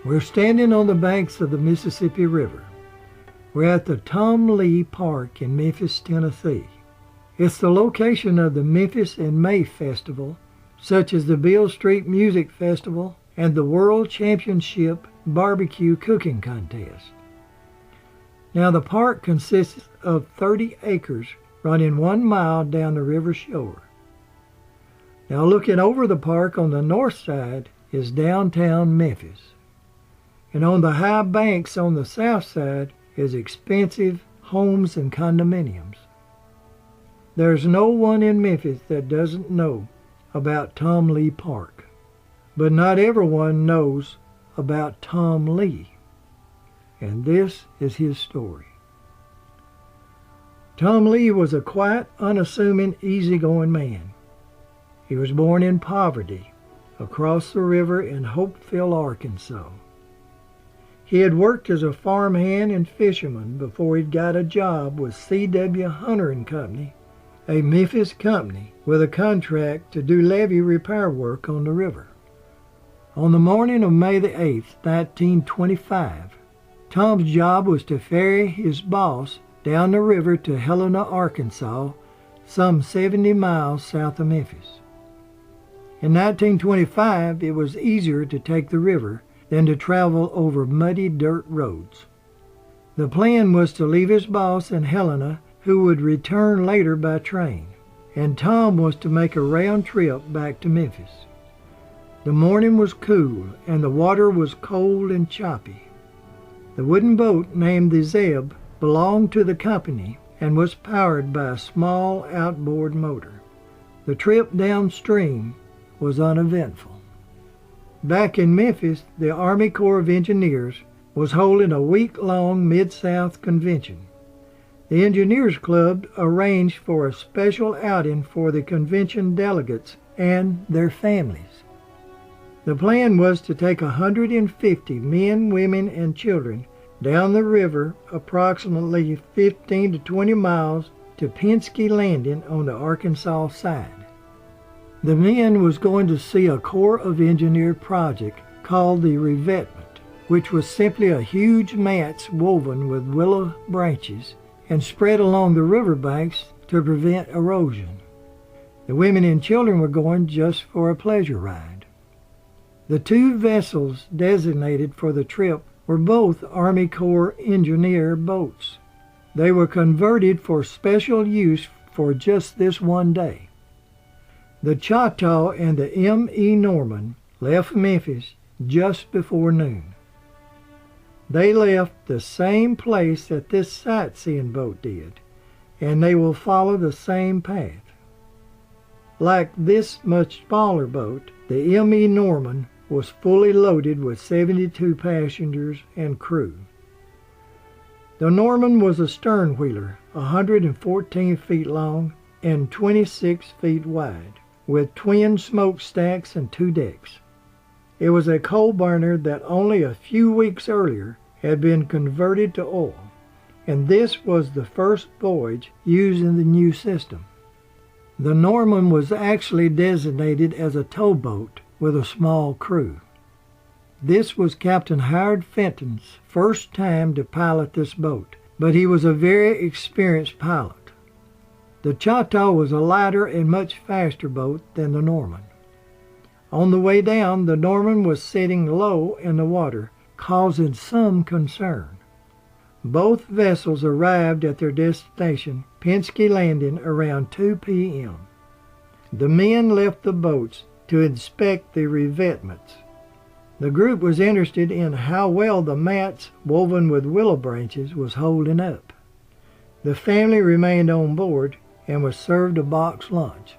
We're standing on the banks of the Mississippi River. We're at the Lee Park in Memphis, Tennessee. It's the location of the Memphis and May Festival, such as the Beale Street Music Festival and the World Championship Barbecue Cooking Contest. Now the park consists of 30 acres running 1 mile down the river shore. Now looking over the park on the north side is downtown Memphis. And on the high banks on the south side is expensive homes and condominiums. There's no one in Memphis that doesn't know about Tom Lee Park, but not everyone knows about Tom Lee, and this is his story. Tom Lee was a quiet, unassuming, easygoing man. He was born in poverty across the river in Hopeville, Arkansas. He had worked as a farmhand and fisherman before he got a job with C.W. Hunter and Company, a Memphis company with a contract to do levee repair work on the river. On the morning of May the 8th, 1925, Tom's job was to ferry his boss down the river to Helena, Arkansas, some 70 miles south of Memphis. In 1925, it was easier to take the river than to travel over muddy dirt roads. The plan was to leave his boss in Helena, who would return later by train, and Tom was to make a round trip back to Memphis. The morning was cool, and the water was cold and choppy. The wooden boat named the Zeb belonged to the company and was powered by a small outboard motor. The trip downstream was uneventful. Back in Memphis, the Army Corps of Engineers was holding a week-long Mid-South convention. The Engineers Club arranged for a special outing for the convention delegates and their families. The plan was to take 150 men, women, and children down the river approximately 15 to 20 miles to Penske Landing on the Arkansas side. The men was going to see a Corps of Engineers project called the revetment, which was simply a huge mats woven with willow branches and spread along the riverbanks to prevent erosion. The women and children were going just for a pleasure ride. The two vessels designated for the trip were both Army Corps Engineer boats. They were converted for special use for just this one day. The Choctaw and the M.E. Norman left Memphis just before noon. They left the same place that this sightseeing boat did, and they will follow the same path. Like this much smaller boat, the M.E. Norman was fully loaded with 72 passengers and crew. The Norman was a stern-wheeler, 114 feet long and 26 feet wide, with twin smokestacks and 2 decks. It was a coal burner that only a few weeks earlier had been converted to oil, and this was the first voyage using the new system. The Norman was actually designated as a towboat with a small crew. This was Captain Howard Fenton's first time to pilot this boat, but he was a very experienced pilot. The Choctaw was a lighter and much faster boat than the Norman. On the way down, the Norman was sitting low in the water, causing some concern. Both vessels arrived at their destination, Penske Landing, around 2 p.m. The men left the boats to inspect the revetments. The group was interested in how well the mats woven with willow branches was holding up. The family remained on board and was served a box lunch.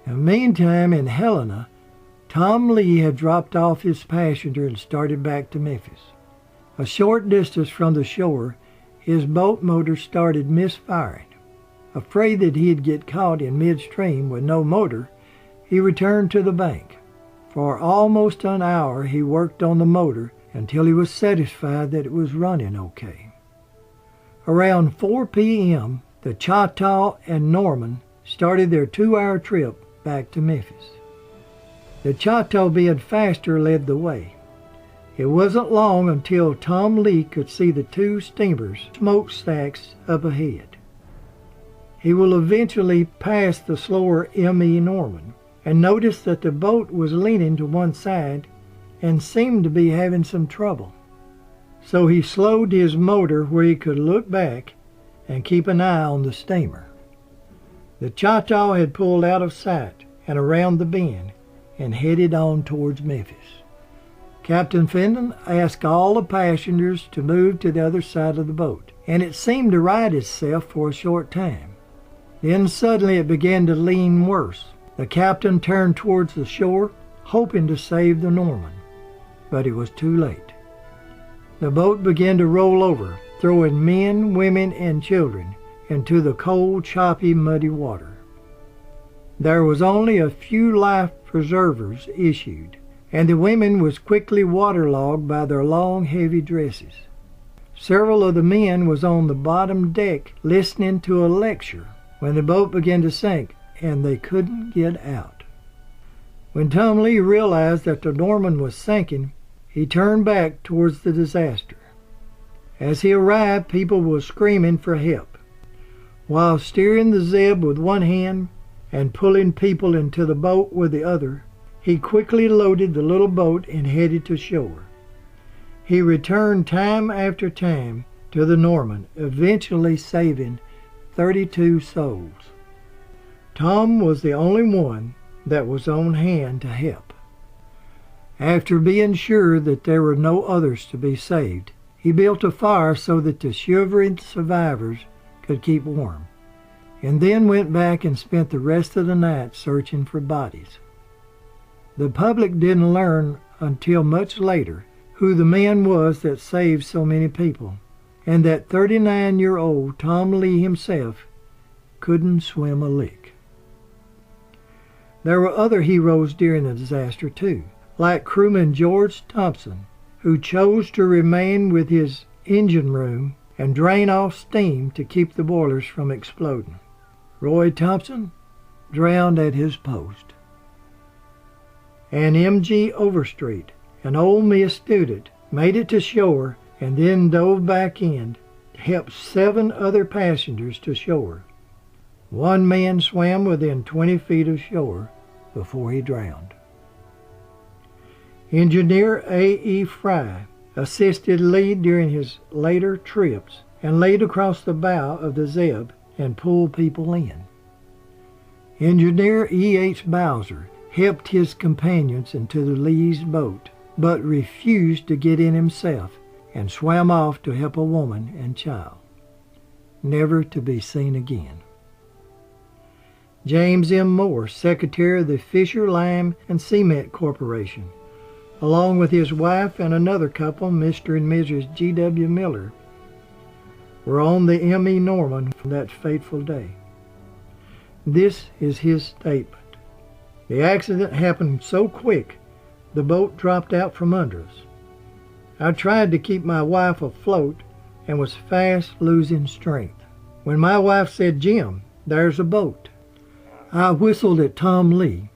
In the meantime, in Helena, Tom Lee had dropped off his passenger and started back to Memphis. A short distance from the shore, his boat motor started misfiring. Afraid that he'd get caught in midstream with no motor, he returned to the bank. For almost an hour he worked on the motor until he was satisfied that it was running okay. Around 4 p.m., the Choctaw and Norman started their 2-hour trip back to Memphis. The Choctaw, being faster, led the way. It wasn't long until Tom Lee could see the two steamers' smokestacks up ahead. He will eventually pass the slower M.E. Norman and noticed that the boat was leaning to one side and seemed to be having some trouble. So he slowed his motor where he could look back and keep an eye on the steamer. The Choctaw had pulled out of sight and around the bend and headed on towards Memphis. Captain Fenton asked all the passengers to move to the other side of the boat, and it seemed to right itself for a short time. Then suddenly it began to lean worse. The captain turned towards the shore, hoping to save the Norman, but it was too late. The boat began to roll over, throwing men, women, and children into the cold, choppy, muddy water. There was only a few life preservers issued, and the women was quickly waterlogged by their long, heavy dresses. Several of the men was on the bottom deck listening to a lecture when the boat began to sink, and they couldn't get out. When Tom Lee realized that the Norman was sinking, he turned back towards the disaster. As he arrived, people were screaming for help. While steering the Zeb with one hand and pulling people into the boat with the other, he quickly loaded the little boat and headed to shore. He returned time after time to the Norman, eventually saving 32 souls. Tom was the only one that was on hand to help. After being sure that there were no others to be saved, he built a fire so that the shivering survivors could keep warm, and then went back and spent the rest of the night searching for bodies. The public didn't learn until much later who the man was that saved so many people, and that 39-year-old Tom Lee himself couldn't swim a lick. There were other heroes during the disaster too, like crewman George Thompson, who chose to remain with his engine room and drain off steam to keep the boilers from exploding. Roy Thompson drowned at his post. And M.G. Overstreet, an Ole Miss student, made it to shore and then dove back in to help 7 other passengers to shore. One man swam within 20 feet of shore before he drowned. Engineer A.E. Fry assisted Lee during his later trips and laid across the bow of the Zeb and pulled people in. Engineer E.H. Bowser helped his companions into the Lee's boat, but refused to get in himself and swam off to help a woman and child, never to be seen again. James M. Moore, Secretary of the Fisher, Lime, and Cement Corporation, along with his wife and another couple, Mr. and Mrs. G.W. Miller, were on the M.E. Norman for that fateful day. This is his statement. The accident happened so quick, the boat dropped out from under us. I tried to keep my wife afloat and was fast losing strength. When my wife said, "Jim, there's a boat," I whistled at Tom Lee,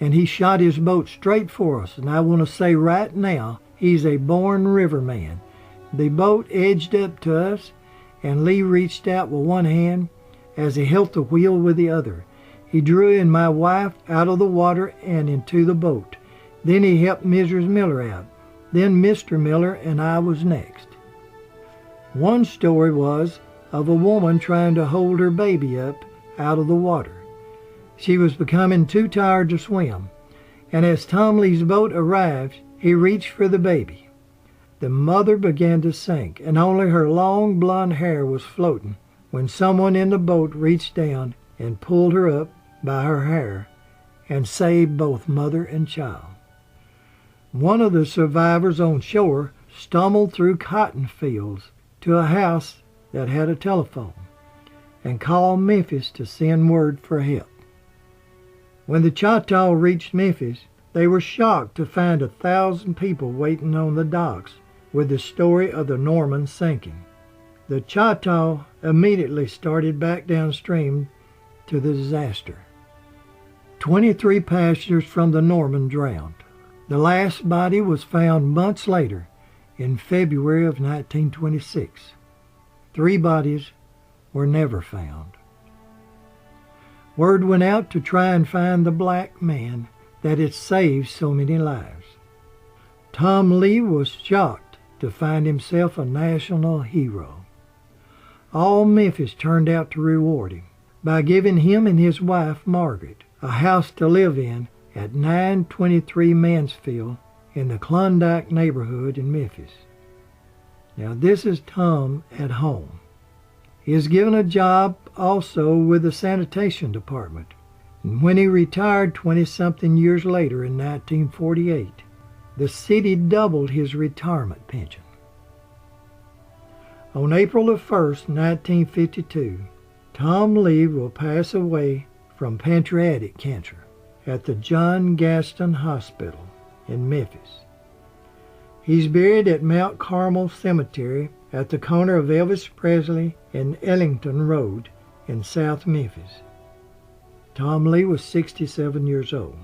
and he shot his boat straight for us, and I want to say right now, he's a born riverman. The boat edged up to us, and Lee reached out with one hand as he held the wheel with the other. He drew in my wife out of the water and into the boat. Then he helped Mrs. Miller out. Then Mr. Miller and I was next. One story was of a woman trying to hold her baby up out of the water. She was becoming too tired to swim, and as Tom Lee's boat arrived, he reached for the baby. The mother began to sink, and only her long blonde hair was floating when someone in the boat reached down and pulled her up by her hair and saved both mother and child. One of the survivors on shore stumbled through cotton fields to a house that had a telephone and called Memphis to send word for help. When the Choctaw reached Memphis, they were shocked to find 1,000 people waiting on the docks with the story of the Norman sinking. The Choctaw immediately started back downstream to the disaster. 23 passengers from the Norman drowned. The last body was found months later, in February of 1926. 3 bodies were never found. Word went out to try and find the black man that had saved so many lives. Tom Lee was shocked to find himself a national hero. All Memphis turned out to reward him by giving him and his wife, Margaret, a house to live in at 923 Mansfield in the Klondike neighborhood in Memphis. Now this is Tom at home. He is given a job also with the sanitation department, and when he retired 20-something years later in 1948, the city doubled his retirement pension. On April 1st, 1952, Tom Lee will pass away from pancreatic cancer at the John Gaston Hospital in Memphis. He's buried at Mount Carmel Cemetery at the corner of Elvis Presley and Ellington Road in South Memphis. Tom Lee was 67 years old.